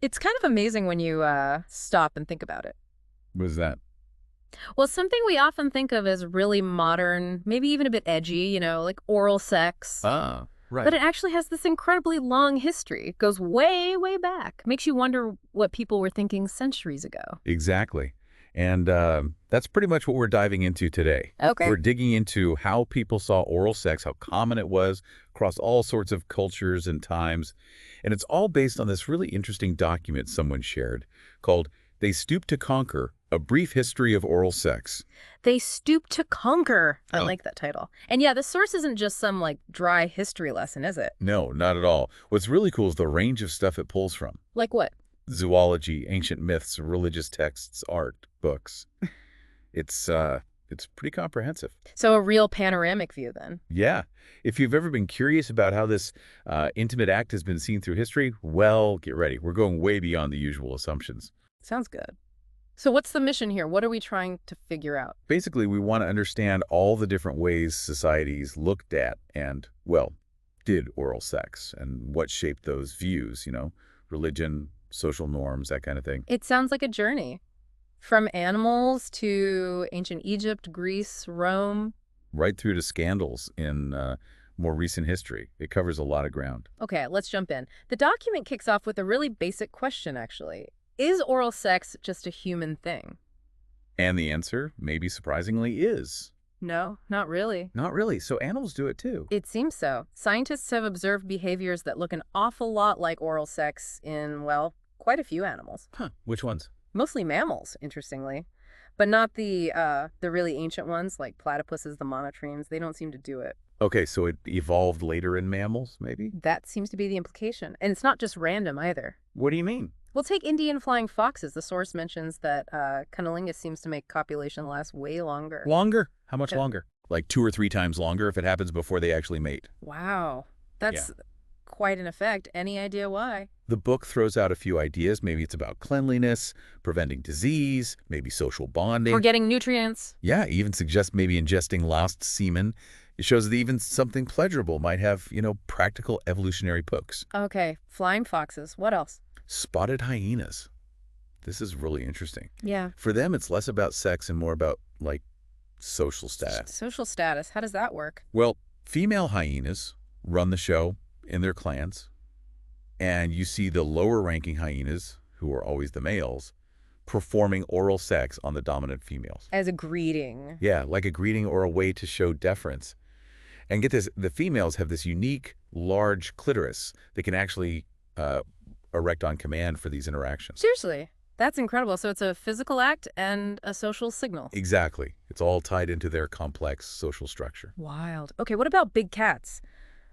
It's kind of amazing when you stop and think about it. What is that? Well, something we often think of as really modern, maybe even a bit edgy, like oral sex. Ah, But right. it actually has this incredibly long history. It goes way, way back. Makes you wonder what people were thinking centuries ago. Exactly. And that's pretty much what we're diving into today. Okay. We're digging into how people saw oral sex, how common it was across all sorts of cultures and times. And it's all based on this really interesting document someone shared called They Stoop to Conquer, A Brief History of Oral Sex. They Stoop to Conquer. I Oh, like that title. And yeah, the source isn't just some dry history lesson, is it? no, not at all. What's really cool is the range of stuff it pulls from. Like what? Zoology, ancient myths, religious texts, art, books. It's pretty comprehensive. So a real panoramic view then. Yeah. If you've ever been curious about how this intimate act has been seen through history, well, get ready. We're going way beyond the usual assumptions. Sounds good. So what's the mission here? What are we trying to figure out? Basically, we want to understand all the different ways societies looked at and, well, did oral sex and what shaped those views, religion, social norms, that kind of thing. It sounds like a journey. From animals to ancient Egypt, Greece, Rome. Right through to scandals in more recent history. It covers a lot of ground. Okay, let's jump in. The document kicks off with a really basic question, actually. Is oral sex just a human thing? And the answer, maybe surprisingly, is No, not really. not really. So animals do it too. It seems so. Scientists have observed behaviors that look an awful lot like oral sex in, well, quite a few animals. Huh. Which ones? Mostly mammals, interestingly. But not the really ancient ones like platypuses, the monotremes. They don't seem to do it. Okay, so it evolved later in mammals, maybe? That seems to be the implication. And it's not just random either. What do you mean? We'll take Indian flying foxes. The source mentions that cunnilingus seems to make copulation last way longer. Longer? How much Yeah. longer? Like 2 or 3 times longer if it happens before they actually mate. Wow. Yeah. That's quite an effect. Any idea why? The book throws out a few ideas. Maybe it's about cleanliness, preventing disease, maybe social bonding. We're getting nutrients. Yeah, even suggests maybe ingesting lost semen. It shows that even something pleasurable might have, practical evolutionary hooks. Okay, flying foxes. What else? Spotted hyenas. This is really interesting. Yeah. For them, it's less about sex and more about, like, social status. Social status. How does that work? Well, female hyenas run the show in their clans, and you see the lower-ranking hyenas, who are always the males, performing oral sex on the dominant females. As a greeting. Yeah, like a greeting or a way to show deference. And get this, the females have this unique, large clitoris that can actually erect on command for these interactions. Seriously. That's incredible. So it's a physical act and a social signal. Exactly. It's all tied into their complex social structure. Wild. Okay, what about big cats?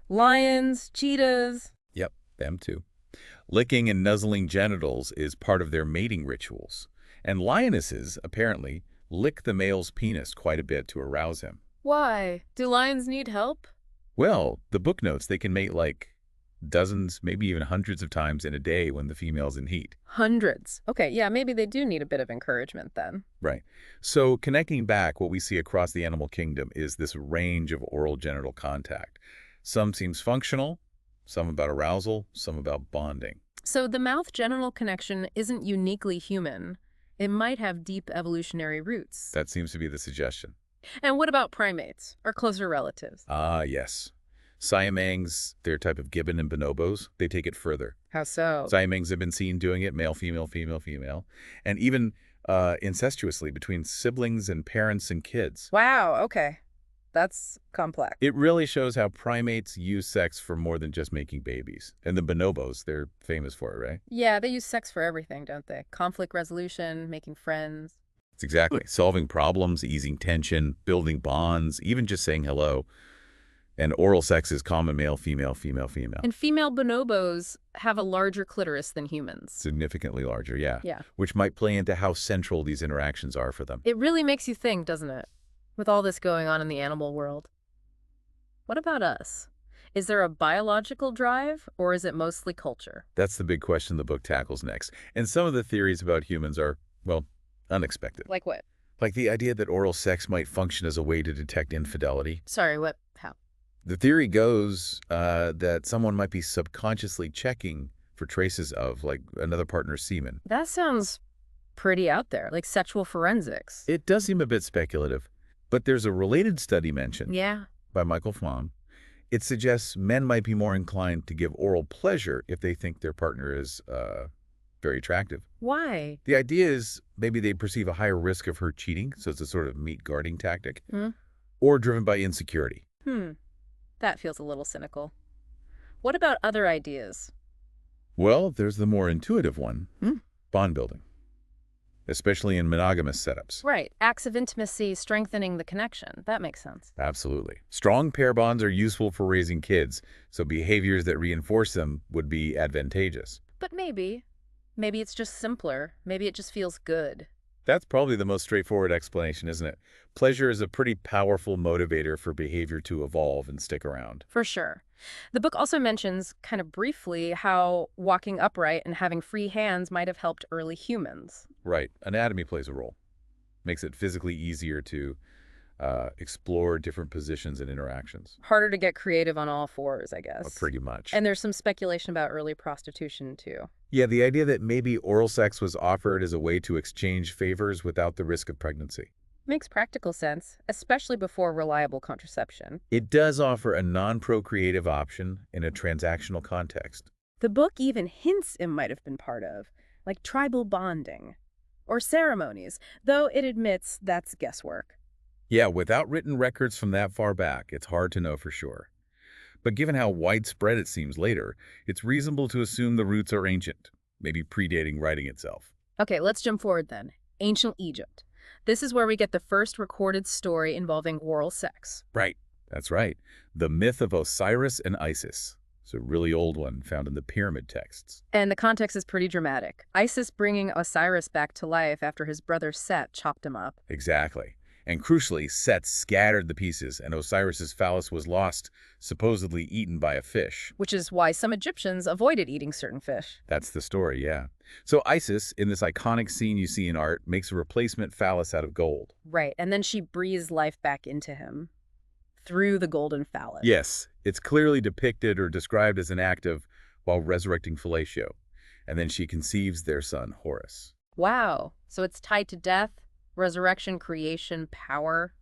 Lions, cheetahs. Yep, them too. Licking and nuzzling genitals is part of their mating rituals. And lionesses, apparently, lick the male's penis quite a bit to arouse him. Why? Do lions need help? Well, the book notes they can mate like dozens, maybe even hundreds of times in a day when the female's in heat. Hundreds. Okay, yeah, maybe they do need a bit of encouragement then. Right. So connecting back, what we see across the animal kingdom is this range of oral genital contact. Some seems functional, some about arousal, some about bonding. So the mouth-genital connection isn't uniquely human. It might have deep evolutionary roots. That seems to be the suggestion. And what about primates, or closer relatives? Ah, yes. Siamangs, their type of gibbon and bonobos, they take it further. How so? Siamangs have been seen doing it, male, female, female, female, and even incestuously between siblings and parents and kids. Wow, okay. That's complex. It really shows how primates use sex for more than just making babies. And the bonobos, they're famous for it, right? Yeah, they use sex for everything, don't they? Conflict resolution, making friends. It's exactly. Solving problems, easing tension, building bonds, even just saying hello. And oral sex is common male, female, female, female. And female bonobos have a larger clitoris than humans. Significantly larger, yeah. Yeah. Which might play into how central these interactions are for them. It really makes you think, doesn't it? With all this going on in the animal world. What about us? Is there a biological drive, or is it mostly culture? That's the big question the book tackles next. And some of the theories about humans are, well, unexpected. Like what? Like the idea that oral sex might function as a way to detect infidelity. Sorry, what? How? The theory goes that someone might be subconsciously checking for traces of, like, another partner's semen. That sounds pretty out there, like sexual forensics. It does seem a bit speculative, but there's a related study mentioned Yeah. by Michael Flom. It suggests men might be more inclined to give oral pleasure if they think their partner is very attractive. Why? The idea is maybe they perceive a higher risk of her cheating, so it's a sort of meat guarding tactic, Hmm. or driven by insecurity. Hmm. That feels a little cynical. What about other ideas? Well, there's the more intuitive one, bond building, especially in monogamous setups. Right. Acts of intimacy strengthening the connection. That makes sense. Absolutely. Strong pair bonds are useful for raising kids, so behaviors that reinforce them would be advantageous. But maybe it's just simpler. Maybe it just feels good. That's probably the most straightforward explanation, isn't it? Pleasure is a pretty powerful motivator for behavior to evolve and stick around. For sure. The book also mentions, kind of briefly, how walking upright and having free hands might have helped early humans. Right. Anatomy plays a role. Makes it physically easier to explore different positions and interactions. Harder to get creative on all fours, I guess. Pretty much. And there's some speculation about early prostitution, too. Yeah, the idea that maybe oral sex was offered as a way to exchange favors without the risk of pregnancy. Makes practical sense, especially before reliable contraception. It does offer a non-procreative option in a transactional context. The book even hints it might have been part of, like tribal bonding or ceremonies, though it admits that's guesswork. Yeah, without written records from that far back, it's hard to know for sure. But given how widespread it seems later, it's reasonable to assume the roots are ancient, maybe predating writing itself. Okay, let's jump forward then. Ancient Egypt. This is where we get the first recorded story involving oral sex. Right. That's right. The myth of Osiris and Isis. It's a really old one found in the pyramid texts. And the context is pretty dramatic. Isis bringing Osiris back to life after his brother Set chopped him up. Exactly. And crucially, Set scattered the pieces, and Osiris's phallus was lost, supposedly eaten by a fish. Which is why some Egyptians avoided eating certain fish. That's the story, yeah. So Isis, in this iconic scene you see in art, makes a replacement phallus out of gold. Right, and then she breathes life back into him through the golden phallus. Yes, it's clearly depicted or described as an act of while resurrecting fellatio. And then she conceives their son, Horus. Wow, so it's tied to death, resurrection, creation, power.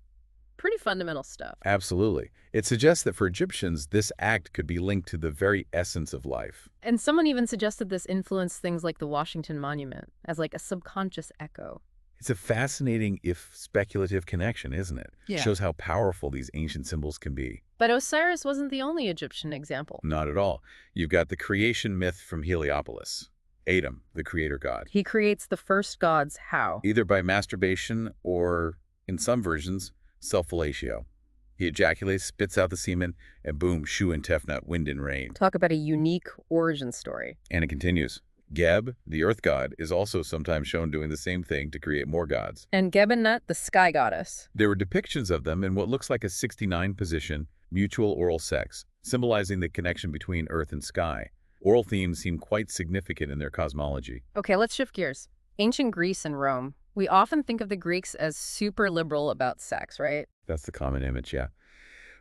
Pretty fundamental stuff. Absolutely. It suggests that for Egyptians, this act could be linked to the very essence of life. And someone even suggested this influenced things like the Washington Monument as like a subconscious echo. It's a fascinating, if speculative, connection, isn't it? Yeah. Shows how powerful these ancient symbols can be. But Osiris wasn't the only Egyptian example. Not at all. You've got the creation myth from Heliopolis. Adam, the creator god. He creates the first gods how? Either by masturbation or, in some versions, self-fellatio. He ejaculates, spits out the semen, and boom, Shu and Tefnut, wind and rain. Talk about a unique origin story. And it continues. Geb, the earth god, is also sometimes shown doing the same thing to create more gods. And Gebennut, the sky goddess. There were depictions of them in what looks like a 69 position, mutual oral sex, symbolizing the connection between earth and sky. Oral themes seem quite significant in their cosmology. Okay, let's shift gears. Ancient Greece and Rome. We often think of the Greeks as super liberal about sex, right? That's the common image, yeah.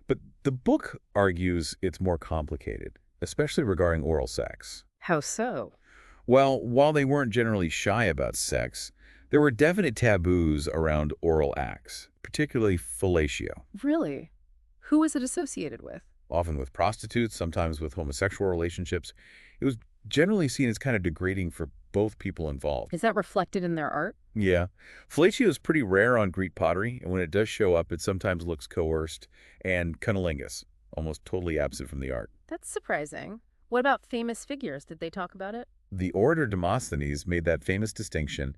But the book argues it's more complicated, especially regarding oral sex. How so? Well, while they weren't generally shy about sex, there were definite taboos around oral acts, particularly fellatio. Really? Who was it associated with? Often with prostitutes, sometimes with homosexual relationships. It was generally seen as kind of degrading for both people involved. Is that reflected in their art? Yeah. Fellatio is pretty rare on Greek pottery, and when it does show up, it sometimes looks coerced and cunnilingus, almost totally absent from the art. That's surprising. What about famous figures? Did they talk about it? The orator Demosthenes made that famous distinction,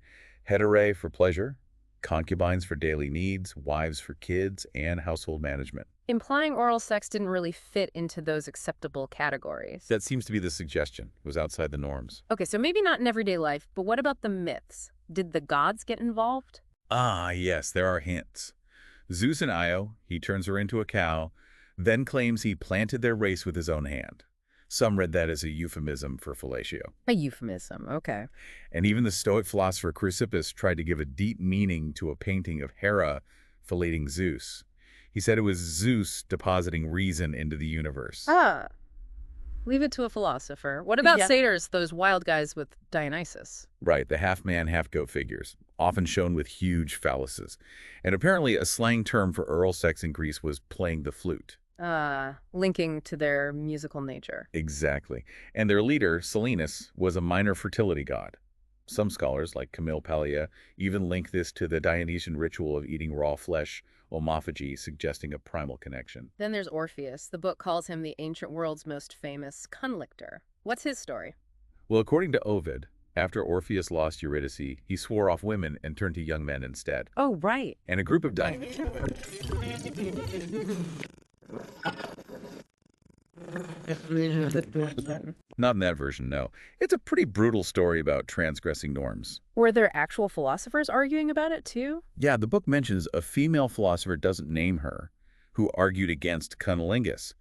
heterae for pleasure, concubines for daily needs, wives for kids, and household management. Implying oral sex didn't really fit into those acceptable categories. That seems to be the suggestion. It was outside the norms. Okay, so maybe not in everyday life, but what about the myths? Did the gods get involved? Ah, yes, there are hints. Zeus and Io, he turns her into a cow, then claims he planted their race with his own hand. Some read that as a euphemism for fellatio. A euphemism, okay. And even the Stoic philosopher Chrysippus tried to give a deep meaning to a painting of Hera fellating Zeus. He said it was Zeus depositing reason into the universe. Ah, Leave it to a philosopher. What about Yeah. satyrs, those wild guys with Dionysus? Right, the half-man, half-goat figures, often shown with huge phalluses. And apparently a slang term for oral sex in Greece was playing the flute. Linking to their musical nature. Exactly. And their leader, Silenus, was a minor fertility god. Some scholars, like Camille Paglia, even link this to the Dionysian ritual of eating raw flesh, omophagy, suggesting a primal connection. Then there's Orpheus. The book calls him the ancient world's most famous conlictor. What's his story? Well, according to Ovid, after Orpheus lost Eurydice, he swore off women and turned to young men instead. Oh, right. And a group of Dionysians. Not in that version, no. It's a pretty brutal story about transgressing norms. Were there actual philosophers arguing about it, too? Yeah, the book mentions a female philosopher, doesn't name her, who argued against cunnilingus,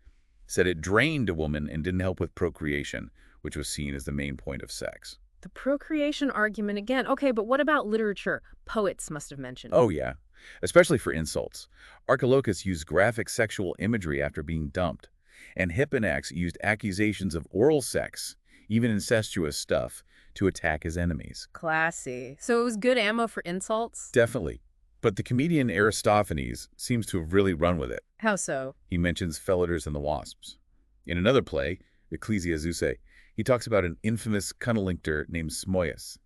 said it drained a woman and didn't help with procreation, which was seen as the main point of sex. The procreation argument again. Okay, but what about literature? Poets must have mentioned it. Oh, yeah, especially for insults. Archilochus used graphic sexual imagery after being dumped, and Hipponax used accusations of oral sex, even incestuous stuff, to attack his enemies. Classy. So it was good ammo for insults? Definitely. But the comedian Aristophanes seems to have really run with it. How so? He mentions Feliders and the Wasps. In another play, Ecclesiazuse, he talks about an infamous cunnilingus named Smoius,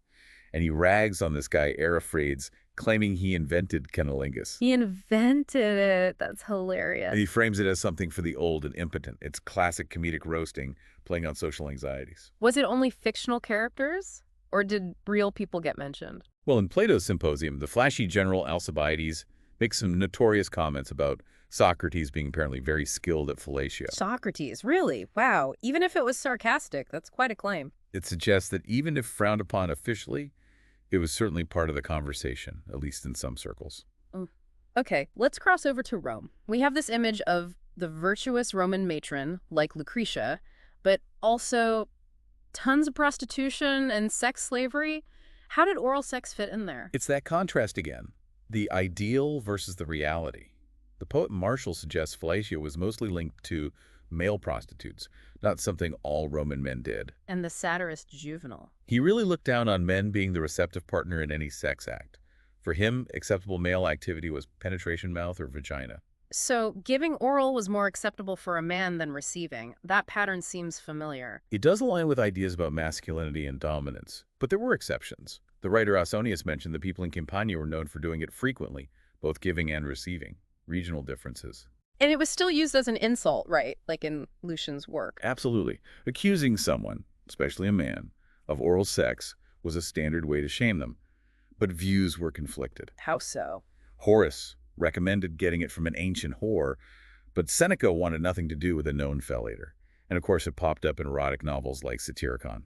and he rags on this guy Ariphrades, claiming he invented cunnilingus. He invented it. That's hilarious. And he frames it as something for the old and impotent. It's classic comedic roasting, playing on social anxieties. Was it only fictional characters? Or did real people get mentioned? Well, in Plato's Symposium, the flashy general Alcibiades makes some notorious comments about Socrates being apparently very skilled at fellatio. Socrates, really? Wow. Even if it was sarcastic, that's quite a claim. It suggests that even if frowned upon officially, it was certainly part of the conversation, at least in some circles. Okay, let's cross over to Rome. We have this image of the virtuous Roman matron, like Lucretia, but also tons of prostitution and sex slavery. How did oral sex fit in there? It's that contrast again, the ideal versus the reality. The poet Martial suggests fellatio was mostly linked to male prostitutes, not something all Roman men did. And the satirist Juvenal. He really looked down on men being the receptive partner in any sex act. For him, acceptable male activity was penetration mouth or vagina. So giving oral was more acceptable for a man than receiving. That pattern seems familiar. It does align with ideas about masculinity and dominance, but there were exceptions. The writer Ausonius mentioned that people in Campania were known for doing it frequently, both giving and receiving. Regional differences. And it was still used as an insult, right? Like in Lucian's work. Absolutely. Accusing someone, especially a man, of oral sex was a standard way to shame them. But views were conflicted. How so? Horace recommended getting it from an ancient whore, but Seneca wanted nothing to do with a known fellator. And of course, it popped up in erotic novels like Satyricon.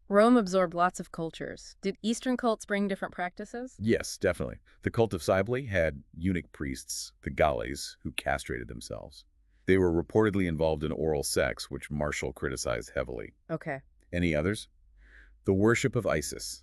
Rome absorbed lots of cultures. Did Eastern cults bring different practices? Yes, definitely. The cult of Cybele had eunuch priests, the Galles, who castrated themselves. They were reportedly involved in oral sex, which Martial criticized heavily. Okay. Any others? The worship of Isis.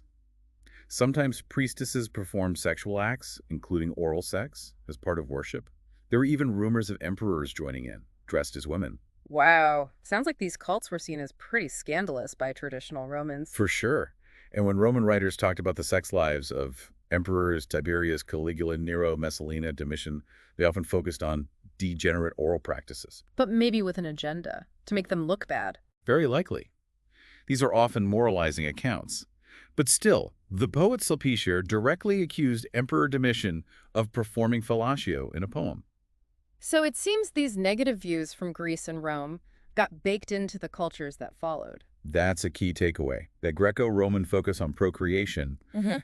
Sometimes priestesses performed sexual acts, including oral sex, as part of worship. There were even rumors of emperors joining in, dressed as women. Wow. Sounds like these cults were seen as pretty scandalous by traditional Romans. For sure. And when Roman writers talked about the sex lives of emperors Tiberius, Caligula, Nero, Messalina, Domitian, they often focused on degenerate oral practices. But maybe with an agenda, to make them look bad. Very likely. These are often moralizing accounts. But still, the poet Sulpicia directly accused Emperor Domitian of performing fellatio in a poem. So it seems these negative views from Greece and Rome got baked into the cultures that followed. That's a key takeaway. That Greco-Roman focus on procreation,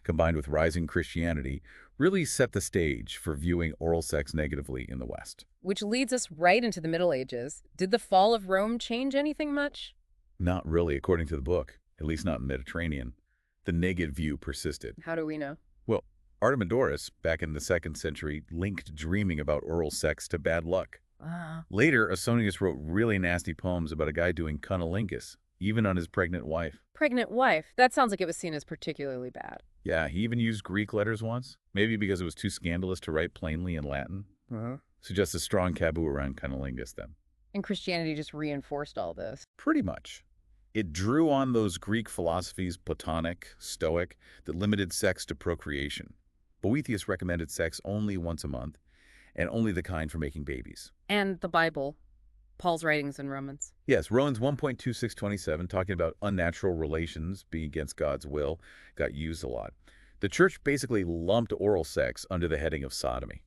combined with rising Christianity, really set the stage for viewing oral sex negatively in the West. Which leads us right into the Middle Ages. Did the fall of Rome change anything much? Not really, according to the book, at least not in the Mediterranean. The negative view persisted. How do we know? Well, Artemidorus, back in the 2nd century, linked dreaming about oral sex to bad luck. Later, Ausonius wrote really nasty poems about a guy doing cunnilingus, even on his pregnant wife. Pregnant wife. That sounds like it was seen as particularly bad. Yeah, he even used Greek letters once, maybe because it was too scandalous to write plainly in Latin. Suggests a strong taboo around cunnilingus then. And Christianity just reinforced all this. Pretty much. It drew on those Greek philosophies, Platonic, Stoic, that limited sex to procreation. Boethius recommended sex only once a month, and only the kind for making babies. And the Bible, Paul's writings in Romans. Yes, Romans 1.2627, talking about unnatural relations being against God's will, got used a lot. The church basically lumped oral sex under the heading of sodomy.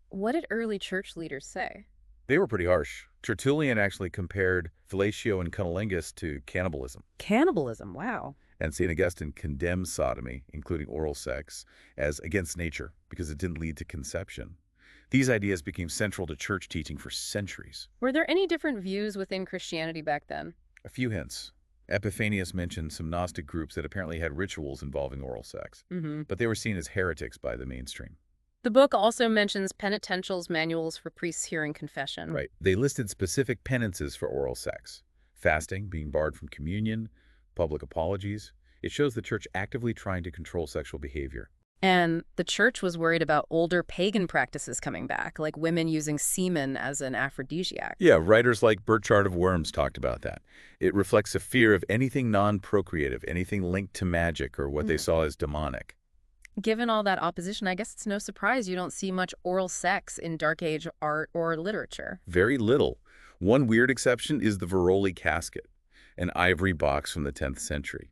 What did early church leaders say? They were pretty harsh. Tertullian actually compared fellatio and cunnilingus to cannibalism. Cannibalism, wow. And St. Augustine condemned sodomy, including oral sex, as against nature because it didn't lead to conception. These ideas became central to church teaching for centuries. Were there any different views within Christianity back then? A few hints. Epiphanius mentioned some Gnostic groups that apparently had rituals involving oral sex, but they were seen as heretics by the mainstream. The book also mentions penitentials manuals for priests hearing confession. Right. They listed specific penances for oral sex. Fasting, being barred from communion, public apologies. It shows the church actively trying to control sexual behavior. And the church was worried about older pagan practices coming back, like women using semen as an aphrodisiac. Yeah, writers like Burchard of Worms talked about that. It reflects a fear of anything non-procreative, anything linked to magic or what they saw as demonic. Given all that opposition, I guess it's no surprise you don't see much oral sex in Dark Age art or literature. Very little. One weird exception is the Veroli casket, an ivory box from the 10th century.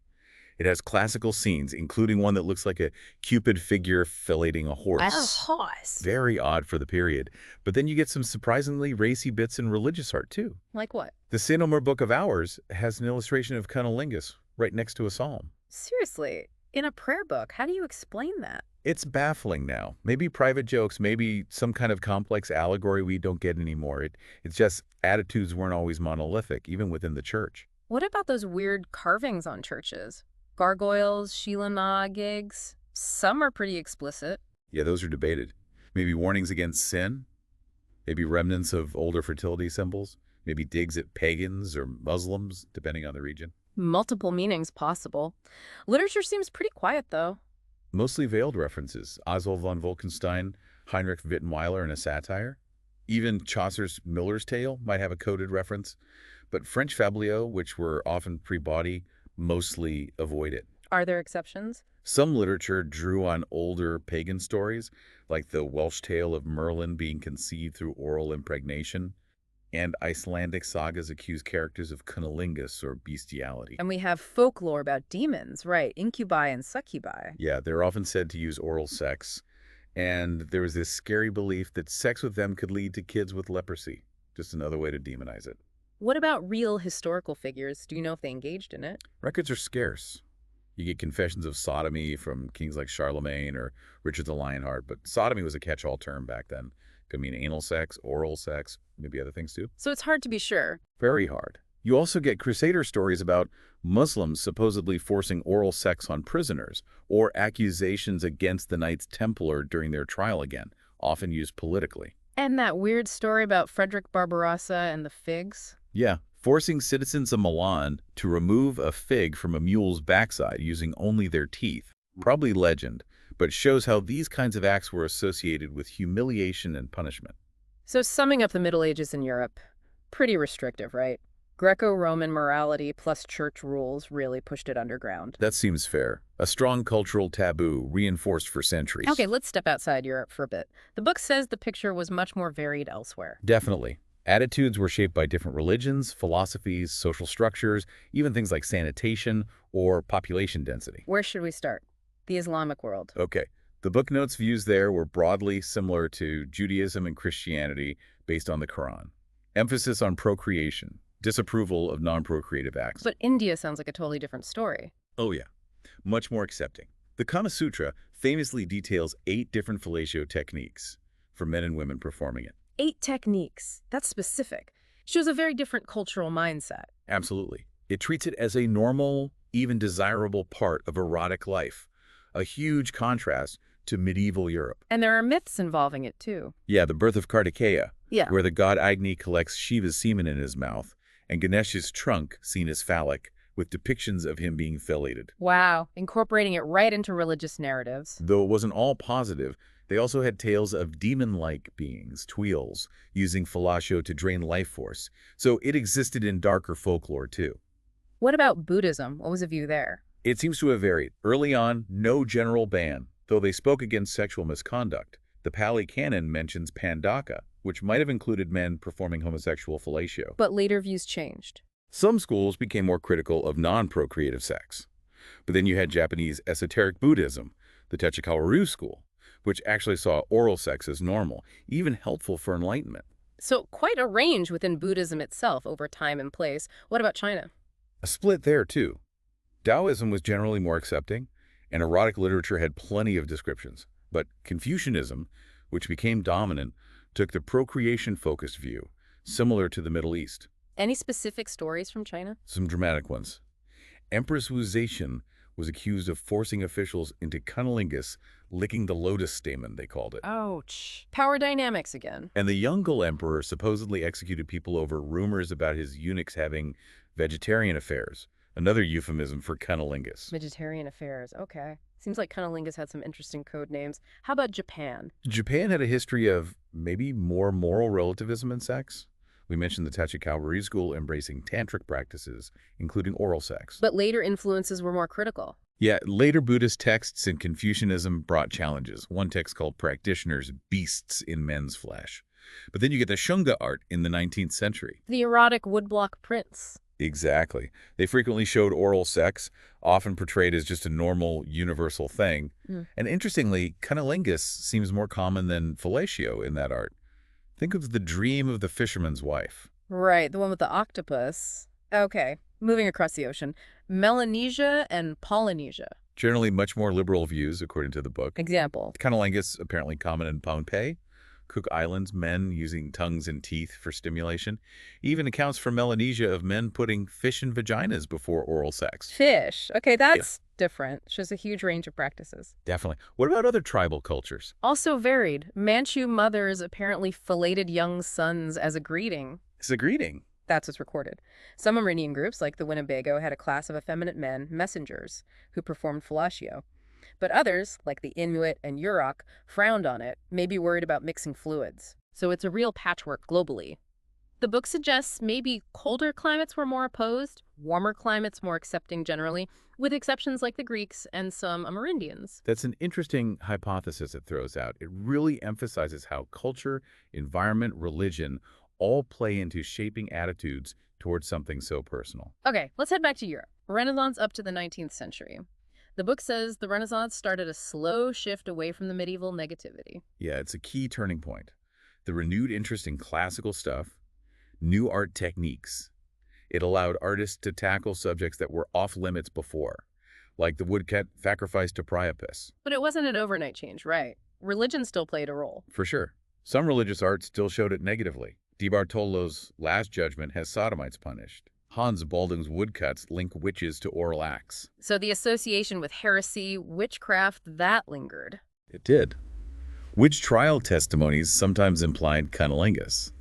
It has classical scenes, including one that looks like a Cupid figure filleting a horse. A horse? Very odd for the period. But then you get some surprisingly racy bits in religious art, too. Like what? The Sinomer Book of Hours has an illustration of cunnilingus right next to a psalm. Seriously? In a prayer book? How do you explain that? It's baffling now. Maybe private jokes, maybe some kind of complex allegory we don't get anymore. It's just attitudes weren't always monolithic, even within the church. What about those weird carvings on churches? Gargoyles, Sheila Na gigs? Some are pretty explicit. Yeah, those are debated. Maybe warnings against sin? Maybe remnants of older fertility symbols? Maybe digs at pagans or Muslims, depending on the region? Multiple meanings possible. Literature seems pretty quiet, though. Mostly veiled references. Oswald von Wolkenstein, Heinrich Wittenweiler in a satire. Even Chaucer's Miller's Tale might have a coded reference. But French fabliaux, which were often pre-body, mostly avoid it. Are there exceptions? Some literature drew on older pagan stories, like the Welsh tale of Merlin being conceived through oral impregnation, and Icelandic sagas accuse characters of cunnilingus or bestiality. And we have folklore about demons, right? Incubi and succubi. Yeah, they're often said to use oral sex, and there was this scary belief that sex with them could lead to kids with leprosy. Just another way to demonize it. What about real historical figures? Do you know if they engaged in it? Records are scarce. You get confessions of sodomy from kings like Charlemagne or Richard the Lionheart, but sodomy was a catch-all term back then. Could mean anal sex, oral sex, maybe other things too. So it's hard to be sure. Very hard. You also get Crusader stories about Muslims supposedly forcing oral sex on prisoners, or accusations against the Knights Templar during their trial again, often used politically. And that weird story about Frederick Barbarossa and the figs? Yeah, forcing citizens of Milan to remove a fig from a mule's backside using only their teeth. Probably legend, but shows how these kinds of acts were associated with humiliation and punishment. So summing up the Middle Ages in Europe, pretty restrictive, right? Greco-Roman morality plus church rules really pushed it underground. That seems fair. A strong cultural taboo reinforced for centuries. Okay, let's step outside Europe for a bit. The book says the picture was much more varied elsewhere. Definitely. Attitudes were shaped by different religions, philosophies, social structures, even things like sanitation or population density. Where should we start? The Islamic world. Okay. The book notes views there were broadly similar to Judaism and Christianity based on the Quran. Emphasis on procreation, disapproval of non-procreative acts. But India sounds like a totally different story. Oh yeah, much more accepting. The Kama Sutra famously details 8 different fellatio techniques for men and women performing it. 8 techniques. That's specific. Shows a very different cultural mindset. Absolutely. It treats it as a normal, even desirable part of erotic life. A huge contrast to medieval Europe. And there are myths involving it, too. Yeah, the birth of Kartikeya, Yeah. where the god Agni collects Shiva's semen in his mouth, and Ganesh's trunk, seen as phallic, with depictions of him being fellated. Wow, incorporating it right into religious narratives. Though it wasn't all positive, they also had tales of demon-like beings, tweels, using fellatio to drain life force. So it existed in darker folklore, too. What about Buddhism? What was the view there? It seems to have varied. Early on, no general ban, though they spoke against sexual misconduct. The Pali Canon mentions pandaka, which might have included men performing homosexual fellatio. But later views changed. Some schools became more critical of non-procreative sex. But then you had Japanese esoteric Buddhism, the Techikawaru school, which actually saw oral sex as normal, even helpful for enlightenment. So quite a range within Buddhism itself over time and place. What about China? A split there, too. Taoism was generally more accepting, and erotic literature had plenty of descriptions. But Confucianism, which became dominant, took the procreation-focused view, similar to the Middle East. Any specific stories from China? Some dramatic ones. Empress Wu Zetian was accused of forcing officials into cunnilingus, licking the lotus stamen, they called it. Ouch. Power dynamics again. And the Yongle emperor supposedly executed people over rumors about his eunuchs having vegetarian affairs, another euphemism for cunnilingus. Vegetarian affairs. Okay. Seems like cunnilingus had some interesting code names. How about Japan? Japan had a history of maybe more moral relativism in sex. We mentioned the Tachikawa school embracing tantric practices, including oral sex. But later influences were more critical. Yeah, later Buddhist texts and Confucianism brought challenges. One text called practitioners beasts in men's flesh. But then you get the Shunga art in the 19th century. The erotic woodblock prints. Exactly. They frequently showed oral sex, often portrayed as just a normal, universal thing. And interestingly, cunnilingus seems more common than fellatio in that art. Think of the dream of the fisherman's wife. Right, the one with the octopus. Okay, moving across the ocean. Melanesia and Polynesia. Generally much more liberal views, according to the book. Example. Cunnilingus apparently common in Pohnpei, Cook Islands, men using tongues and teeth for stimulation. Even accounts for Melanesia of men putting fish in vaginas before oral sex. Fish. Okay, that's different. Shows a huge range of practices. Definitely. What about other tribal cultures? Also varied. Manchu mothers apparently filleted young sons as a greeting. It's a greeting. That's what's recorded. Some Amerindian groups, like the Winnebago, had a class of effeminate men, messengers, who performed fellatio. But others, like the Inuit and Yurok, frowned on it, maybe worried about mixing fluids. So it's a real patchwork globally. The book suggests maybe colder climates were more opposed, warmer climates more accepting generally, with exceptions like the Greeks and some Amerindians. That's an interesting hypothesis it throws out. It really emphasizes how culture, environment, religion all play into shaping attitudes towards something so personal. Okay, let's head back to Europe. Renaissance up to the 19th century. The book says the Renaissance started a slow shift away from the medieval negativity. Yeah, it's a key turning point. The renewed interest in classical stuff, new art techniques. It allowed artists to tackle subjects that were off limits before, like the woodcut sacrifice to Priapus. But it wasn't an overnight change, right? Religion still played a role. For sure. Some religious art still showed it negatively. Di Bartolo's Last Judgment has sodomites punished. Hans Baldung's woodcuts link witches to oral acts. So the association with heresy, witchcraft, that lingered. It did. Witch trial testimonies sometimes implied cunnilingus.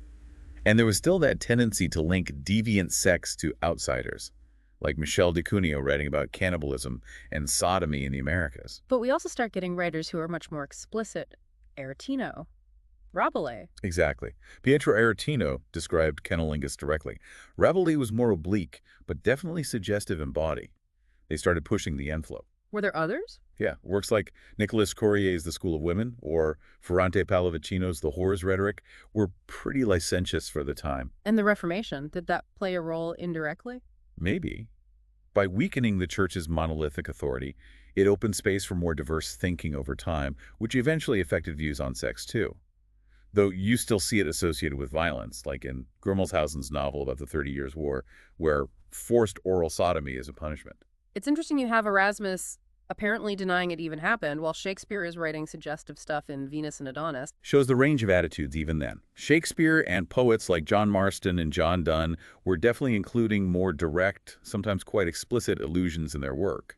And there was still that tendency to link deviant sex to outsiders, like Michel de Cuneo writing about cannibalism and sodomy in the Americas. But we also start getting writers who are much more explicit. Aretino. Rabelais. Exactly. Pietro Aretino described cunnilingus directly. Rabelais was more oblique, but definitely suggestive in body. They started pushing the envelope. Were there others? Yeah, works like Nicolas Courier's The School of Women or Ferrante Pallavicino's The Whores Rhetoric were pretty licentious for the time. And the Reformation, did that play a role indirectly? Maybe. By weakening the church's monolithic authority, it opened space for more diverse thinking over time, which eventually affected views on sex too. Though you still see it associated with violence, like in Grimmelshausen's novel about the 30 Years' War, where forced oral sodomy is a punishment. It's interesting you have Erasmus apparently denying it even happened, while Shakespeare is writing suggestive stuff in Venus and Adonis. Shows the range of attitudes even then. Shakespeare and poets like John Marston and John Donne were definitely including more direct, sometimes quite explicit allusions in their work,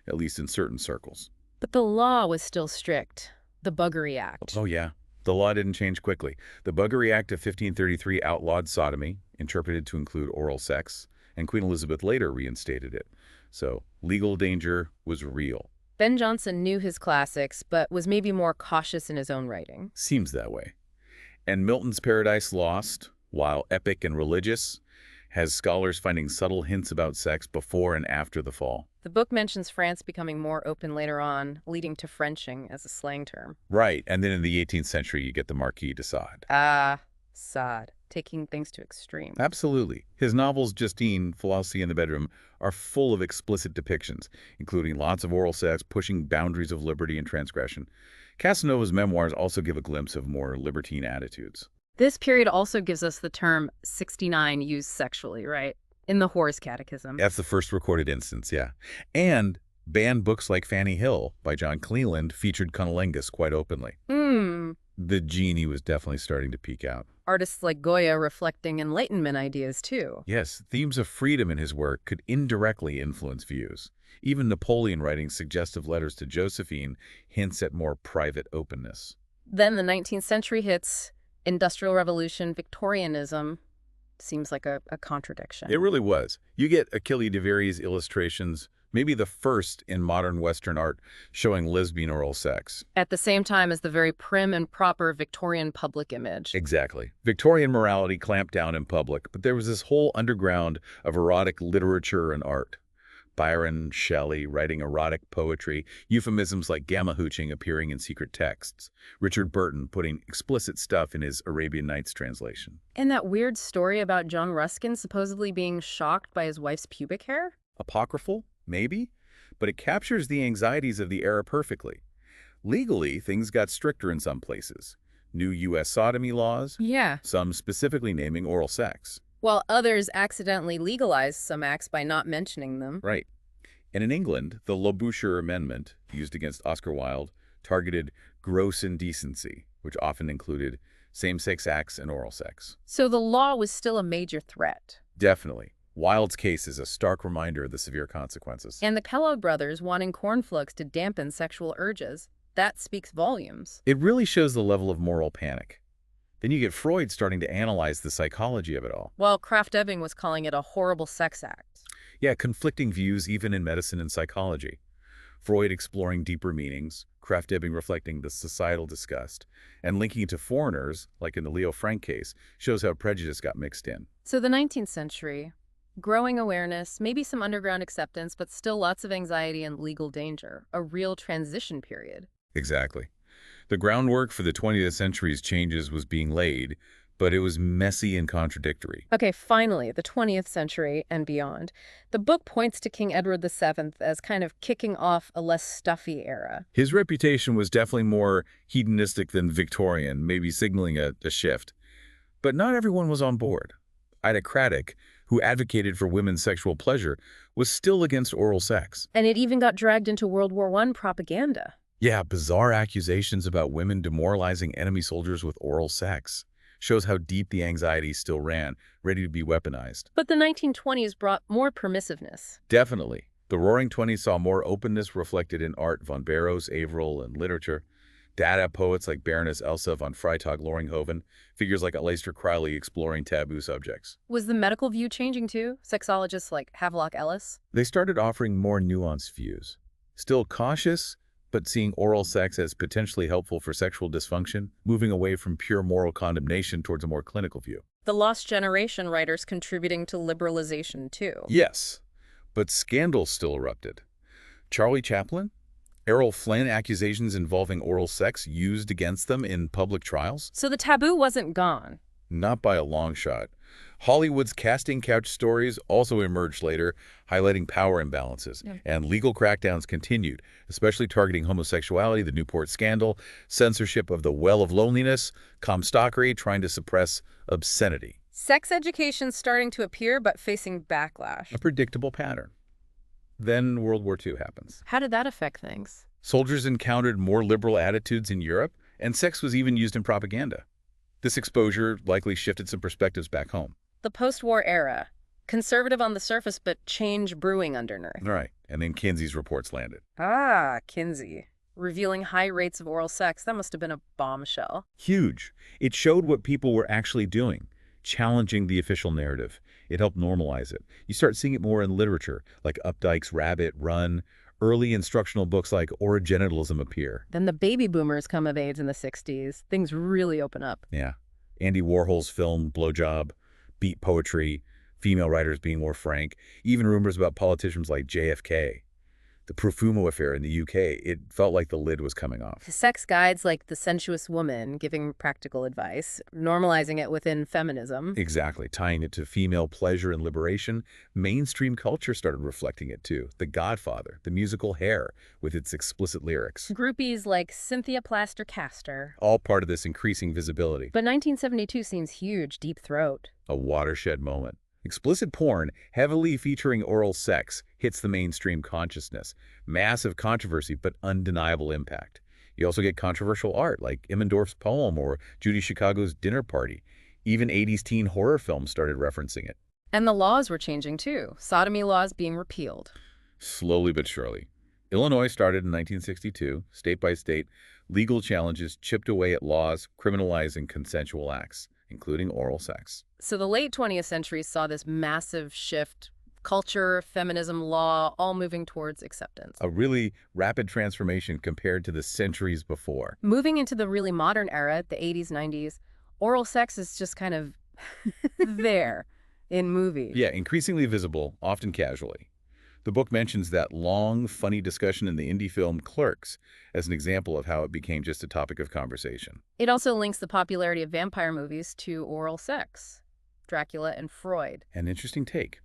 at least in certain circles. But the law was still strict. The Buggery Act. Oh yeah. The law didn't change quickly. The Buggery Act of 1533 outlawed sodomy, interpreted to include oral sex, and Queen Elizabeth later reinstated it. So legal danger was real. Ben Jonson knew his classics, but was maybe more cautious in his own writing. Seems that way. And Milton's Paradise Lost, while epic and religious, has scholars finding subtle hints about sex before and after the fall. The book mentions France becoming more open later on, leading to Frenching as a slang term. Right, and then in the 18th century you get the Marquis de Sade. Ah, Sade, taking things to extremes. Absolutely. His novels Justine, Philosophy in the Bedroom are full of explicit depictions, including lots of oral sex, pushing boundaries of liberty and transgression. Casanova's memoirs also give a glimpse of more libertine attitudes. This period also gives us the term 69 used sexually, right? In the Whore's Catechism. That's the first recorded instance, yeah. And banned books like Fanny Hill by John Cleland featured cunnilingus quite openly. The genie was definitely starting to peek out. Artists like Goya reflecting Enlightenment ideas, too. Yes, themes of freedom in his work could indirectly influence views. Even Napoleon writing suggestive letters to Josephine hints at more private openness. Then the 19th century hits, Industrial Revolution, Victorianism. Seems like a contradiction. It really was. You get Achille de Very's illustrations, maybe the first in modern Western art, showing lesbian oral sex. At the same time as the very prim and proper Victorian public image. Exactly. Victorian morality clamped down in public, but there was this whole underground of erotic literature and art. Byron, Shelley writing erotic poetry, euphemisms like gamma hooching appearing in secret texts, Richard Burton putting explicit stuff in his Arabian Nights translation. And that weird story about John Ruskin supposedly being shocked by his wife's pubic hair? Apocryphal? Maybe? But it captures the anxieties of the era perfectly. Legally, things got stricter in some places. New U.S. sodomy laws, Yeah. some specifically naming oral sex. While others accidentally legalized some acts by not mentioning them. Right. And in England, the Labouchere Amendment, used against Oscar Wilde, targeted gross indecency, which often included same-sex acts and oral sex. So the law was still a major threat. Definitely. Wilde's case is a stark reminder of the severe consequences. And the Kellogg brothers wanting cornflakes to dampen sexual urges. That speaks volumes. It really shows the level of moral panic. Then you get Freud starting to analyze the psychology of it all. While Krafft-Ebing was calling it a horrible sex act. Yeah, conflicting views even in medicine and psychology. Freud exploring deeper meanings, Krafft-Ebing reflecting the societal disgust, and linking it to foreigners, like in the Leo Frank case, shows how prejudice got mixed in. So the 19th century, growing awareness, maybe some underground acceptance, but still lots of anxiety and legal danger. A real transition period. Exactly. The groundwork for the 20th century's changes was being laid, but it was messy and contradictory. Okay, finally, the 20th century and beyond. The book points to King Edward VII as kind of kicking off a less stuffy era. His reputation was definitely more hedonistic than Victorian, maybe signaling a shift. But not everyone was on board. Ida Craddock, who advocated for women's sexual pleasure, was still against oral sex. And it even got dragged into World War I propaganda. Yeah, bizarre accusations about women demoralizing enemy soldiers with oral sex. Shows how deep the anxiety still ran, ready to be weaponized. But the 1920s brought more permissiveness. Definitely. The Roaring Twenties saw more openness reflected in art, von Barrows, Averill, and literature. Dada poets like Baroness Elsa von Freytag-Loringhoven, figures like Aleister Crowley exploring taboo subjects. Was the medical view changing too? Sexologists like Havelock Ellis? They started offering more nuanced views. Still cautious, but seeing oral sex as potentially helpful for sexual dysfunction, moving away from pure moral condemnation towards a more clinical view. The Lost Generation writers contributing to liberalization too. Yes, but scandals still erupted. Charlie Chaplin? Errol Flynn accusations involving oral sex used against them in public trials? So the taboo wasn't gone. Not by a long shot. Hollywood's casting couch stories also emerged later, highlighting power imbalances. And legal crackdowns continued, especially targeting homosexuality, the Newport scandal, censorship of the Well of Loneliness, Comstockery trying to suppress obscenity. Sex education starting to appear, but facing backlash. A predictable pattern. Then World War II happens. How did that affect things? Soldiers encountered more liberal attitudes in Europe, and sex was even used in propaganda. This exposure likely shifted some perspectives back home. The post-war era. Conservative on the surface, but change brewing underneath. Right, and then Kinsey's reports landed. Ah, Kinsey. Revealing high rates of oral sex. That must have been a bombshell. Huge. It showed what people were actually doing, challenging the official narrative. It helped normalize it. You start seeing it more in literature, like Updike's Rabbit, Run. Early instructional books like Originalism appear. Then the baby boomers come of age in the 60s. Things really open up. Yeah. Andy Warhol's film Blowjob, beat poetry, female writers being more frank, even rumors about politicians like JFK. The Profumo affair in the UK, it felt like the lid was coming off. Sex guides like The Sensuous Woman giving practical advice, normalizing it within feminism. Exactly. Tying it to female pleasure and liberation, mainstream culture started reflecting it too. The Godfather, the musical Hair, with its explicit lyrics. Groupies like Cynthia Plaster Caster. All part of this increasing visibility. But 1972 seems huge, Deep Throat. A watershed moment. Explicit porn, heavily featuring oral sex, hits the mainstream consciousness. Massive controversy, but undeniable impact. You also get controversial art like Immendorf's poem or Judy Chicago's Dinner Party. Even 80s teen horror films started referencing it. And the laws were changing too. Sodomy laws being repealed. Slowly but surely. Illinois started in 1962. State by state, legal challenges chipped away at laws criminalizing consensual acts, including oral sex. So the late 20th century saw this massive shift, culture, feminism, law, all moving towards acceptance. A really rapid transformation compared to the centuries before. Moving into the really modern era, the 80s, 90s, oral sex is just kind of there in movies. Yeah, increasingly visible, often casually. The book mentions that long, funny discussion in the indie film Clerks as an example of how it became just a topic of conversation. It also links the popularity of vampire movies to oral sex, Dracula and Freud. An interesting take.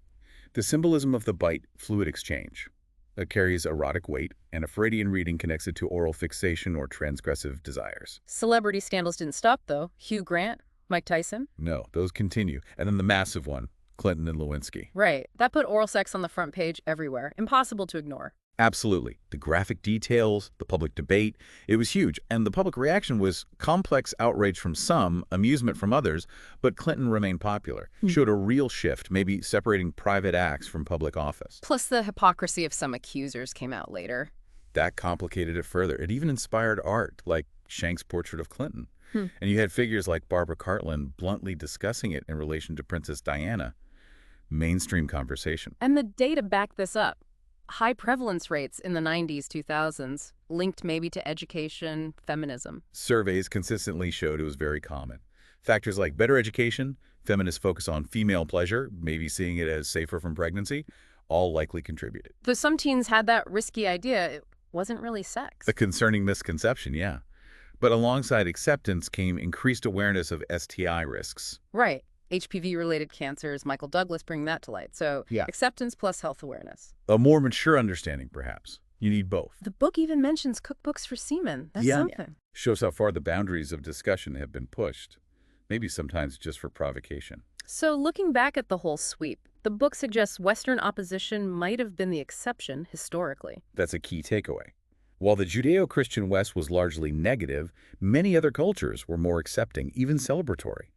The symbolism of the bite fluid exchange. It carries erotic weight, and a Freudian reading connects it to oral fixation or transgressive desires. Celebrity scandals didn't stop, though. Hugh Grant, Mike Tyson. No, those continue. And then the massive one, Clinton and Lewinsky. Right. That put oral sex on the front page everywhere. Impossible to ignore. Absolutely. The graphic details, the public debate, it was huge. And the public reaction was complex outrage from some, amusement from others, but Clinton remained popular. Showed a real shift, maybe separating private acts from public office. Plus the hypocrisy of some accusers came out later. That complicated it further. It even inspired art, like Shank's portrait of Clinton. And you had figures like Barbara Cartland bluntly discussing it in relation to Princess Diana. Mainstream conversation. And the data backed this up. High prevalence rates in the 90s, 2000s, linked maybe to education, feminism. Surveys consistently showed it was very common. Factors like better education, feminist focus on female pleasure, maybe seeing it as safer from pregnancy, all likely contributed. Though some teens had that risky idea, it wasn't really sex. A concerning misconception, yeah. But alongside acceptance came increased awareness of STI risks. Right. HPV-related cancers, Michael Douglas bringing that to light. So Yeah. acceptance plus health awareness. A more mature understanding, perhaps. You need both. The book even mentions cookbooks for semen. That's Yeah. something. Shows how far the boundaries of discussion have been pushed. Maybe sometimes just for provocation. So looking back at the whole sweep, the book suggests Western opposition might have been the exception historically. That's a key takeaway. While the Judeo-Christian West was largely negative, many other cultures were more accepting, even celebratory.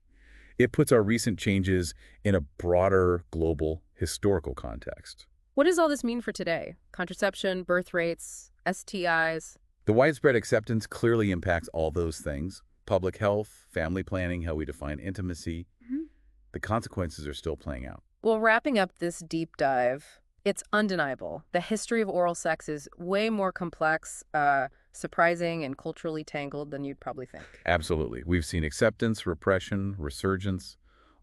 It puts our recent changes in a broader, global, historical context. What does all this mean for today? Contraception, birth rates, STIs? The widespread acceptance clearly impacts all those things. Public health, family planning, how we define intimacy. The consequences are still playing out. Well, wrapping up this deep dive, it's undeniable. The history of oral sex is way more complex, surprising, and culturally tangled than you'd probably think. Absolutely. We've seen acceptance, repression, resurgence,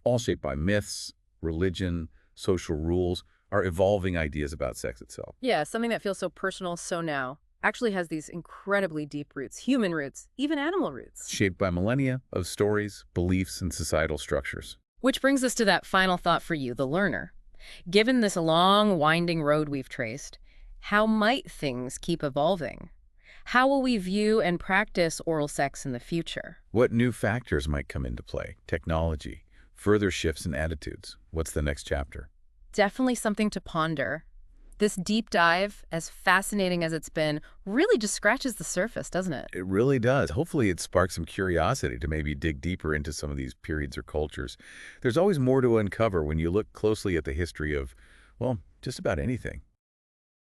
all shaped by myths, religion, social rules, our evolving ideas about sex itself. Yeah, something that feels so personal, so now, actually has these incredibly deep roots, human roots, even animal roots. Shaped by millennia of stories, beliefs, and societal structures. Which brings us to that final thought for you, the learner. Given this long, winding road we've traced, how might things keep evolving? How will we view and practice oral sex in the future? What new factors might come into play? Technology, further shifts in attitudes. What's the next chapter? Definitely something to ponder. This deep dive, as fascinating as it's been, really just scratches the surface, doesn't it? It really does. Hopefully it sparks some curiosity to maybe dig deeper into some of these periods or cultures. There's always more to uncover when you look closely at the history of, well, just about anything.